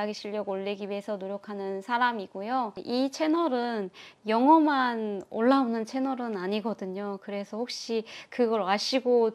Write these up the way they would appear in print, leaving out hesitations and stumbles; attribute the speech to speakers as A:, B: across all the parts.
A: 말하기 실력 올리기 위해서 노력하는 사람이고요. 이 채널은 영어만 올라오는 채널은 아니거든요. 그래서 혹시 그걸 아시고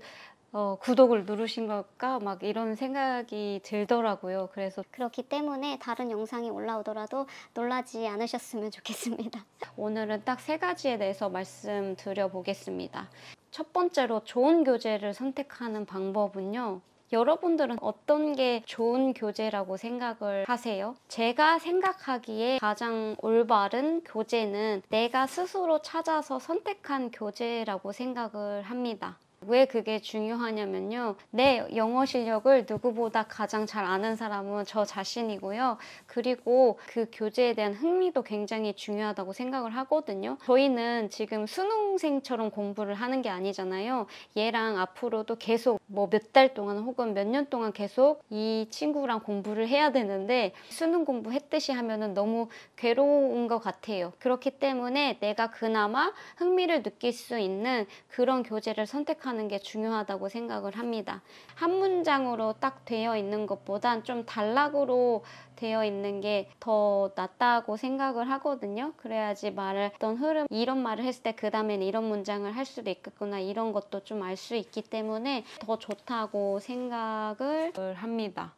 A: 구독을 누르신 걸까? 막 이런 생각이 들더라고요. 그래서
B: 그렇기 때문에 다른 영상이 올라오더라도 놀라지 않으셨으면 좋겠습니다.
A: 오늘은 딱 3가지에 대해서 말씀드려 보겠습니다. 첫 번째로 좋은 교재를 선택하는 방법은요. 여러분들은 어떤 게 좋은 교재라고 생각을 하세요? 제가 생각하기에 가장 올바른 교재는 내가 스스로 찾아서 선택한 교재라고 생각을 합니다. 왜 그게 중요하냐면요. 내 영어 실력을 누구보다 가장 잘 아는 사람은 저 자신이고요. 그리고 그 교재에 대한 흥미도 굉장히 중요하다고 생각을 하거든요. 저희는 지금 수능생처럼 공부를 하는 게 아니잖아요. 얘랑 앞으로도 계속 몇 달 동안 혹은 몇 년 동안 계속 이 친구랑 공부를 해야 되는데 수능 공부했듯이 하면은 너무 괴로운 것 같아요. 그렇기 때문에 내가 그나마 흥미를 느낄 수 있는 그런 교재를 선택하는 게 중요하다고 생각을 합니다. 한 문장으로 딱 되어 있는 것보단 좀 단락으로 되어 있는 게 더 낫다고 생각을 하거든요. 그래야지 말을 어떤 흐름, 이런 말을 했을 때 그 다음에는 이런 문장을 할 수도 있겠구나, 이런 것도 좀 알 수 있기 때문에 더 좋다고 생각을 합니다.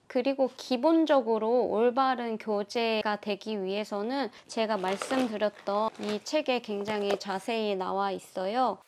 A: 그리고 기본적으로 올바른 교재가 되기 위해서는 제가 말씀드렸던 이 책에 굉장히 자세히 나와 있어요.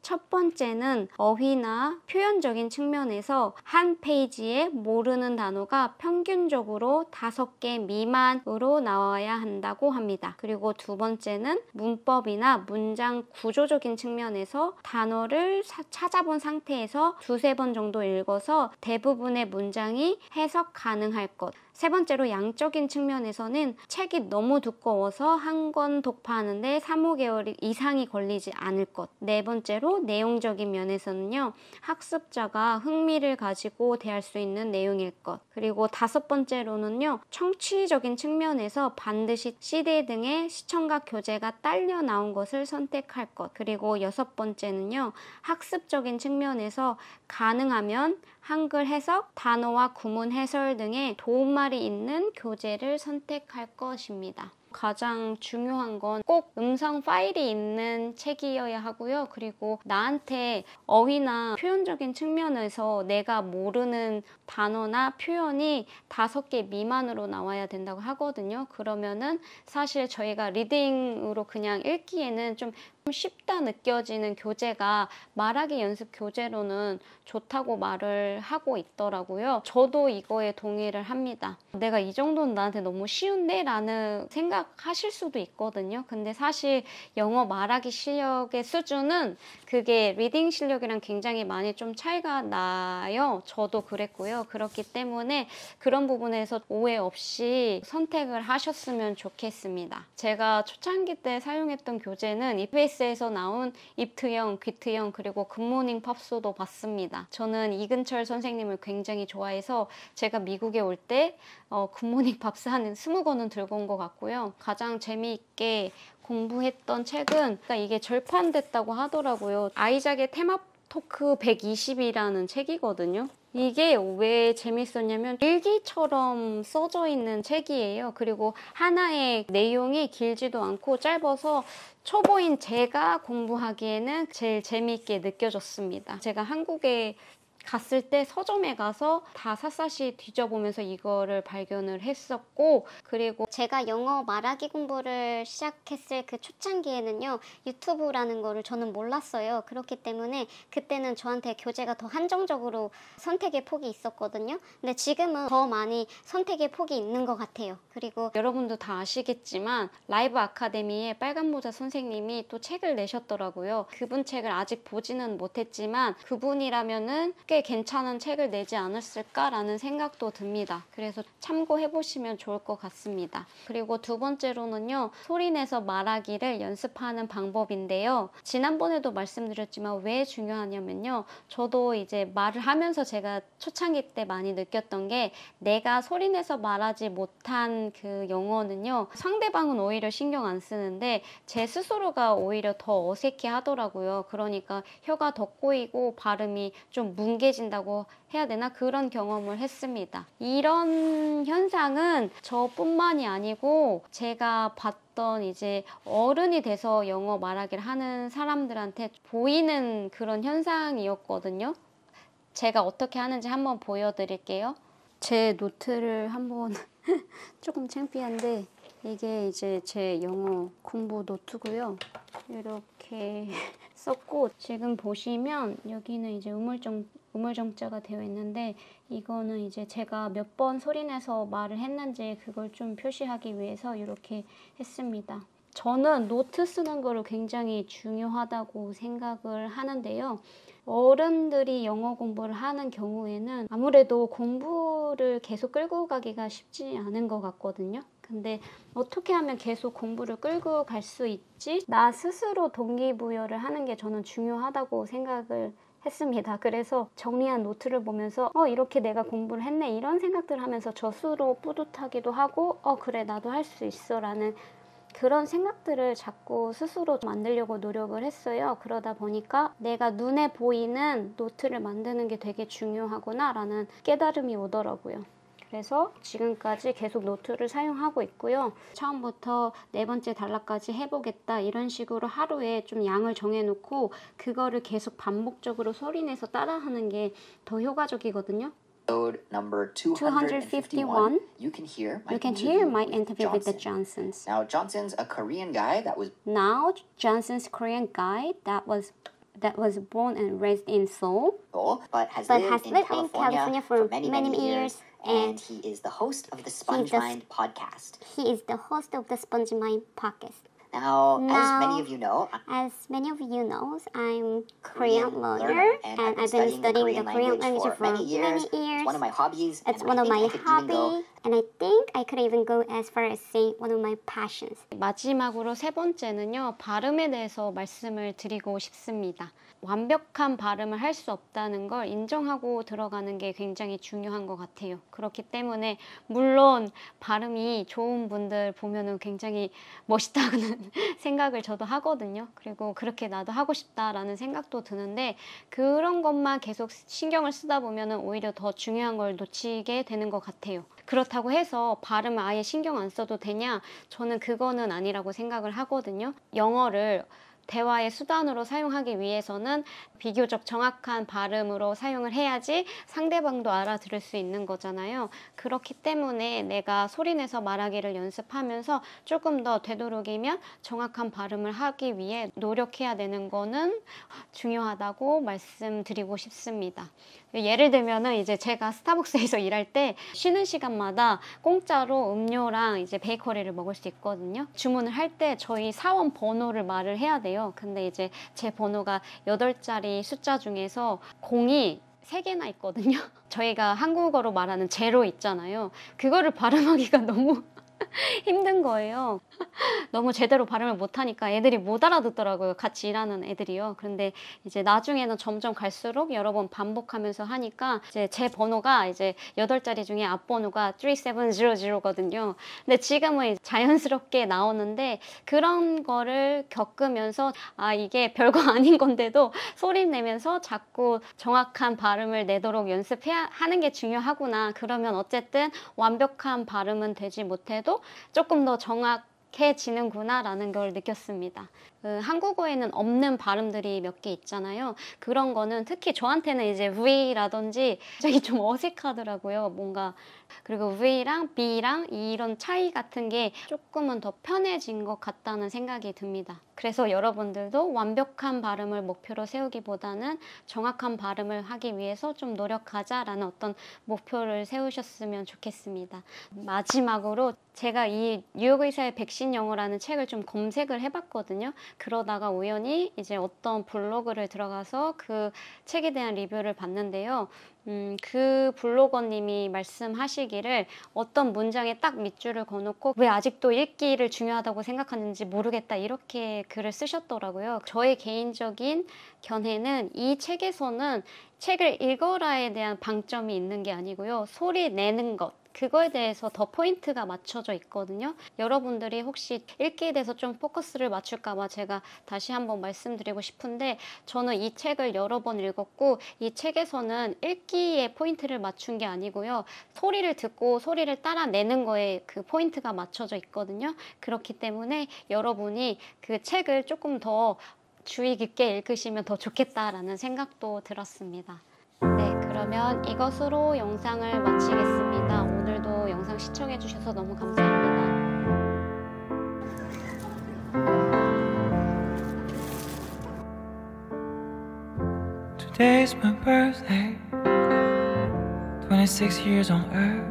A: 첫 번째는 어휘나 표현적인 측면에서 한 페이지에 모르는 단어가 평균적으로 5개 미만으로 나와야 한다고 합니다. 그리고 두 번째는 문법이나 문장 구조적인 측면에서 단어를 찾아본 상태에서 2-3번 정도 읽어서 대부분의 문장이 해석 가능할 것. 세 번째로 양적인 측면에서는 책이 너무 두꺼워서 한 권 독파하는데 3-5개월 이상이 걸리지 않을 것. 네 번째로 내용적인 면에서는요. 학습자가 흥미를 가지고 대할 수 있는 내용일 것. 그리고 5번째로는요. 청취적인 측면에서 반드시 CD 등의 시청각 교재가 딸려 나온 것을 선택할 것. 그리고 6번째는요. 학습적인 측면에서 가능하면 한글 해석, 단어와 구문 해설 등의 도움말이 있는 교재를 선택할 것입니다. 가장 중요한 건 꼭 음성 파일이 있는 책이어야 하고요. 그리고 나한테 어휘나 표현적인 측면에서 내가 모르는 단어나 표현이 5개 미만으로 나와야 된다고 하거든요. 그러면은 사실 저희가 리딩으로 그냥 읽기에는 좀 쉽다 느껴지는 교재가 말하기 연습 교재로는 좋다고 말을 하고 있더라고요. 저도 이거에 동의를 합니다. 내가 이 정도는 나한테 너무 쉬운데? 라는 생각하실 수도 있거든요. 근데 사실 영어 말하기 실력의 수준은 그게 리딩 실력이랑 굉장히 많이 좀 차이가 나요. 저도 그랬고요. 그렇기 때문에 그런 부분에서 오해 없이 선택을 하셨으면 좋겠습니다. 제가 초창기 때 사용했던 교재는 EBS에서 나온 입트형, 귀트형, 그리고 굿모닝 팝소도 봤습니다. 저는 이근철 선생님을 굉장히 좋아해서 제가 미국에 올 때 굿모닝 팝스 한 20권은 들고 온 것 같고요. 가장 재미있게 공부했던 책은 이게 절판됐다고 하더라고요. 아이작의 테마 토크 120이라는 책이거든요. 이게 왜 재밌었냐면 일기처럼 써져 있는 책이에요. 그리고 하나의 내용이 길지도 않고 짧아서 초보인 제가 공부하기에는 제일 재미있게 느껴졌습니다. 제가 한국에 갔을 때 서점에 가서 다 샅샅이 뒤져보면서 이거를 발견을 했었고, 그리고
B: 제가 영어 말하기 공부를 시작했을 그 초창기에는요, 유튜브라는 거를 저는 몰랐어요. 그렇기 때문에 그때는 저한테 교재가 더 한정적으로 선택의 폭이 있었거든요. 근데 지금은 더 많이 선택의 폭이 있는 것 같아요. 그리고
A: 여러분도 다 아시겠지만 라이브 아카데미의 빨간모자 선생님이 또 책을 내셨더라고요. 그분 책을 아직 보지는 못했지만 그분이라면은 꽤 괜찮은 책을 내지 않았을까라는 생각도 듭니다. 그래서 참고해보시면 좋을 것 같습니다. 그리고 두 번째로는요. 소리내서 말하기를 연습하는 방법인데요. 지난번에도 말씀드렸지만 왜 중요하냐면요. 저도 이제 말을 하면서 제가 초창기 때 많이 느꼈던 게 내가 소리내서 말하지 못한 그 영어는요. 상대방은 오히려 신경 안 쓰는데 제 스스로가 오히려 더 어색해 하더라고요. 그러니까 혀가 더 꼬이고 발음이 좀 뭉개 뭉개진다고 해야 되나? 그런 경험을 했습니다. 이런 현상은 저뿐만이 아니고 제가 봤던 이제 어른이 돼서 영어 말하기를 하는 사람들한테 보이는 그런 현상이었거든요. 제가 어떻게 하는지 한번 보여드릴게요. 제 노트를 한번 조금 창피한데 이게 이제 제 영어 공부 노트고요. 이렇게 썼고 지금 보시면 여기는 이제 우물정자가 되어 있는데 이거는 이제 제가 몇 번 소리내서 말을 했는지 그걸 좀 표시하기 위해서 이렇게 했습니다. 저는 노트 쓰는 거를 굉장히 중요하다고 생각을 하는데요. 어른들이 영어 공부를 하는 경우에는 아무래도 공부를 계속 끌고 가기가 쉽지 않은 것 같거든요. 근데 어떻게 하면 계속 공부를 끌고 갈 수 있지? 나 스스로 동기부여를 하는 게 저는 중요하다고 생각을 했습니다. 그래서 정리한 노트를 보면서 이렇게 내가 공부를 했네 이런 생각들을 하면서 저 스스로 뿌듯하기도 하고 그래 나도 할 수 있어 라는 그런 생각들을 자꾸 스스로 만들려고 노력을 했어요. 그러다 보니까 내가 눈에 보이는 노트를 만드는 게 되게 중요하구나 라는 깨달음이 오더라고요. 그래서 지금까지 계속 노트를 사용하고 있고요. 처음부터 네 번째 단락까지 해보겠다 이런 식으로 하루에 좀 양을 정해놓고 그거를 계속 반복적으로 소리내서 따라하는 게 더 효과적이거든요.
C: Episode number 251, you can hear my interview with the
B: Johnsons.
C: Now, Johnson's a Korean guy that was
B: Now, Johnson's Korean guy that was born and raised in Seoul,
C: but has lived in California for many years, and he is the host of the Sponge Mind podcast.
B: He is the host of the Sponge Mind podcast.
C: Now, as many of you know, I'm Korean learner, and I've been studying the Korean language for many years. It's one of my hobbies.
B: It's one of my hobbies, and I think I could even go as far as saying one of my passions.
A: 마지막으로 세 번째는요. 발음에 대해서 말씀을 드리고 싶습니다. 완벽한 발음을 할 수 없다는 걸 인정하고 들어가는 게 굉장히 중요한 것 같아요. 그렇기 때문에 물론 발음이 좋은 분들 보면은 굉장히 멋있다는 생각을 저도 하거든요. 그리고 그렇게 나도 하고 싶다라는 생각도 드는데 그런 것만 계속 신경을 쓰다 보면은 오히려 더 중요한 걸 놓치게 되는 것 같아요. 그렇다고 해서 발음을 아예 신경 안 써도 되냐? 저는 그거는 아니라고 생각을 하거든요. 영어를 대화의 수단으로 사용하기 위해서는 비교적 정확한 발음으로 사용을 해야지 상대방도 알아들을 수 있는 거잖아요. 그렇기 때문에 내가 소리내서 말하기를 연습하면서 조금 더 되도록이면 정확한 발음을 하기 위해 노력해야 되는 거는 중요하다고 말씀드리고 싶습니다. 예를 들면은 이제 제가 스타벅스에서 일할 때 쉬는 시간마다 공짜로 음료랑 이제 베이커리를 먹을 수 있거든요. 주문을 할 때 저희 사원 번호를 말을 해야 돼요. 근데 이제 제 번호가 8자리 숫자 중에서 0이 3개나 있거든요. 저희가 한국어로 말하는 제로 있잖아요. 그거를 발음하기가 너무 힘든 거예요. 너무 제대로 발음을 못하니까 애들이 못 알아듣더라고요. 같이 일하는 애들이요. 그런데 이제 나중에는 점점 갈수록 여러 번 반복하면서 하니까 이제 제 번호가 이제 8자리 중에 앞번호가 3700거든요. 근데 지금은 자연스럽게 나오는데 그런 거를 겪으면서 이게 별거 아닌 건데도 소리 내면서 자꾸 정확한 발음을 내도록 연습해야 하는 게 중요하구나. 그러면 어쨌든 완벽한 발음은 되지 못해도 조금 더 정확해지는구나 라는 걸 느꼈습니다. 한국어에는 없는 발음들이 몇 개 있잖아요. 그런 거는 특히 저한테는 이제 V라든지 굉장히 좀 어색하더라고요. 뭔가 그리고 V랑 B랑 이런 차이 같은 게 조금은 더 편해진 것 같다는 생각이 듭니다. 그래서 여러분들도 완벽한 발음을 목표로 세우기보다는 정확한 발음을 하기 위해서 좀 노력하자라는 어떤 목표를 세우셨으면 좋겠습니다. 마지막으로 제가 이 뉴욕의사의 백신 영어라는 책을 좀 검색을 해봤거든요. 그러다가 우연히 이제 어떤 블로그를 들어가서 그 책에 대한 리뷰를 봤는데요. 그 블로거님이 말씀하시기를 어떤 문장에 딱 밑줄을 그어놓고 왜 아직도 읽기를 중요하다고 생각하는지 모르겠다 이렇게 글을 쓰셨더라고요. 저의 개인적인 견해는 이 책에서는 책을 읽어라에 대한 방점이 있는 게 아니고요. 소리 내는 것 그거에 대해서 더 포인트가 맞춰져 있거든요. 여러분들이 혹시 읽기에 대해서 좀 포커스를 맞출까봐 제가 다시 한번 말씀드리고 싶은데, 저는 이 책을 여러 번 읽었고 이 책에서는 읽기에 포인트를 맞춘 게 아니고요. 소리를 듣고 소리를 따라 내는 거에 그 포인트가 맞춰져 있거든요. 그렇기 때문에 여러분이 그 책을 조금 더 주의 깊게 읽으시면 더 좋겠다라는 생각도 들었습니다. 네, 그러면 이것으로 영상을 마치겠습니다. 오늘도 영상 시청해주셔서 너무 감사합니다.
D: Today's my birthday, 26 years on earth.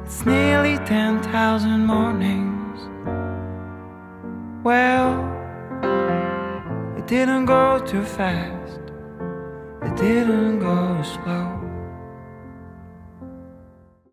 D: It's nearly 10,000 mornings. Well, it didn't go too fast, it didn't go slow.